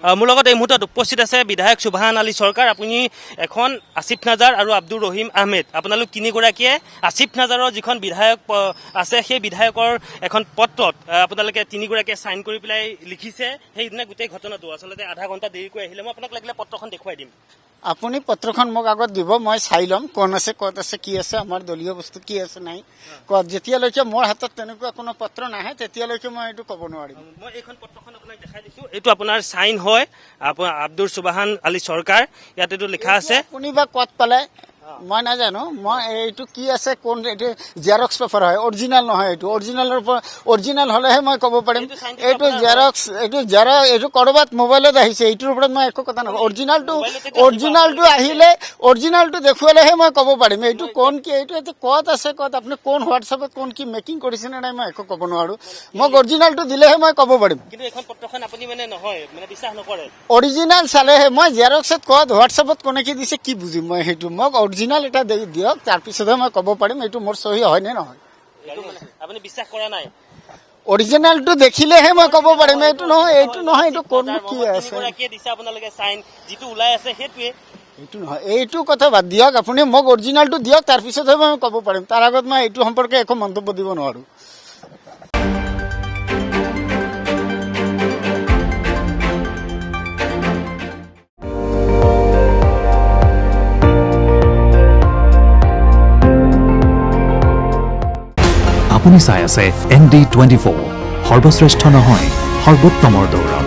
মোৰ লগত এই মুহূৰ্তত উপস্থিত আছে বিধায়ক সুবহান আলী চৰকাৰ। আপুনি এখন আসিফ নাজাৰ আৰু আব্দুৰ ৰহিম আহমেদ, আপোনালোক তিনিগৰাকীয়ে আসিফ নাজাৰৰ যিখন বিধায়ক আছে সেই বিধায়কৰ এখন পত্ৰত আপোনালোকে তিনিগৰাকীয়ে চাইন কৰি পেলাই লিখিছে। সেইদিনা গোটেই ঘটনাটো আচলতে আধা ঘণ্টা দেৰিকৈ আহিলে। মই আপোনাক লাগিলে পত্ৰখন দেখুৱাই দিম। আপুনি পত্ৰখন মোক আগত দিব, মই চাই ল'ম কোন আছে, ক'ত আছে, কি আছে, আমাৰ দলীয় বস্তু কি আছে নাই। যেতিয়ালৈকে মোৰ হাতত তেনেকুৱা কোনো পত্ৰ নাহে তেতিয়ালৈকে মই এইটো ক'ব নোৱাৰিম। মই এইখন পত্ৰখন আপোনাক দেখাই দিছোঁ। এইটো আপোনাৰ চাইন হয়, আপোনাৰ আব্দুৰ সুবহান আলী চৰকাৰ। ইয়াত এইটো লিখা আছে। আপুনি বা ক'ত পালে মই নাজানো। মই এইটো কি আছে, কোন এইটো জেৰক্স পেপাৰ হয়, অৰিজিনেল নহয়। এইটো অৰিজিনেল হ'লেহে মই ক'ব পাৰিম। এইটো জেৰক্স, এইটো ক'ৰবাত মোবাইলত আহিছে, এইটোৰ ওপৰত মই একো কথা নকওঁ। অৰিজিনেলটো দেখুৱালেহে মই ক'ব পাৰিম। এইটো কোন কি, এইটো ক'ত আছে, ক'ত আপুনি কোন হোৱাটছএপত কোন কি মেকিং কৰিছে নে নাই মই একো ক'ব নোৱাৰো। মোক অৰিজিনেলটো দিলেহে মই ক'ব পাৰিম। কিন্তু এইখন পত্ৰখন আপুনি নহয় বিশ্বাস নকৰে। অৰিজিনেল চালেহে মই জেৰক্সত ক'ত হোৱাটছএপত কোনে কি দিছে কি বুজিম মই। সেইটো মোক অৰিজিনেল এটা দিয়ক, তাৰপিছতহে মই ক'ব পাৰিম এইটো মোৰ চহী হয় নে নহয়। আপুনি বিশ্বাস কৰা নাই? অৰিজিনেলটো দেখিলেহে মই ক'ব পাৰিম। এইটো নহয়, এইটো কোন কি আছে। আপোনালোকে চাইন যিটো ওলাই আছে সেইটোৱে। এইটো নহয়, এইটো কথা বাদ দিয়ক। আপুনি মোক অৰিজিনেলটো দিয়ক, তাৰপিছতহে মই ক'ব পাৰিম। তাৰ আগত মই এইটো সম্পৰ্কে একো মন্তব্য দিব নোৱাৰো। আপুনি চাই আছে ND24, সৰ্বশ্ৰেষ্ঠ নহয় সৰ্বোত্তমৰ দৌৰ।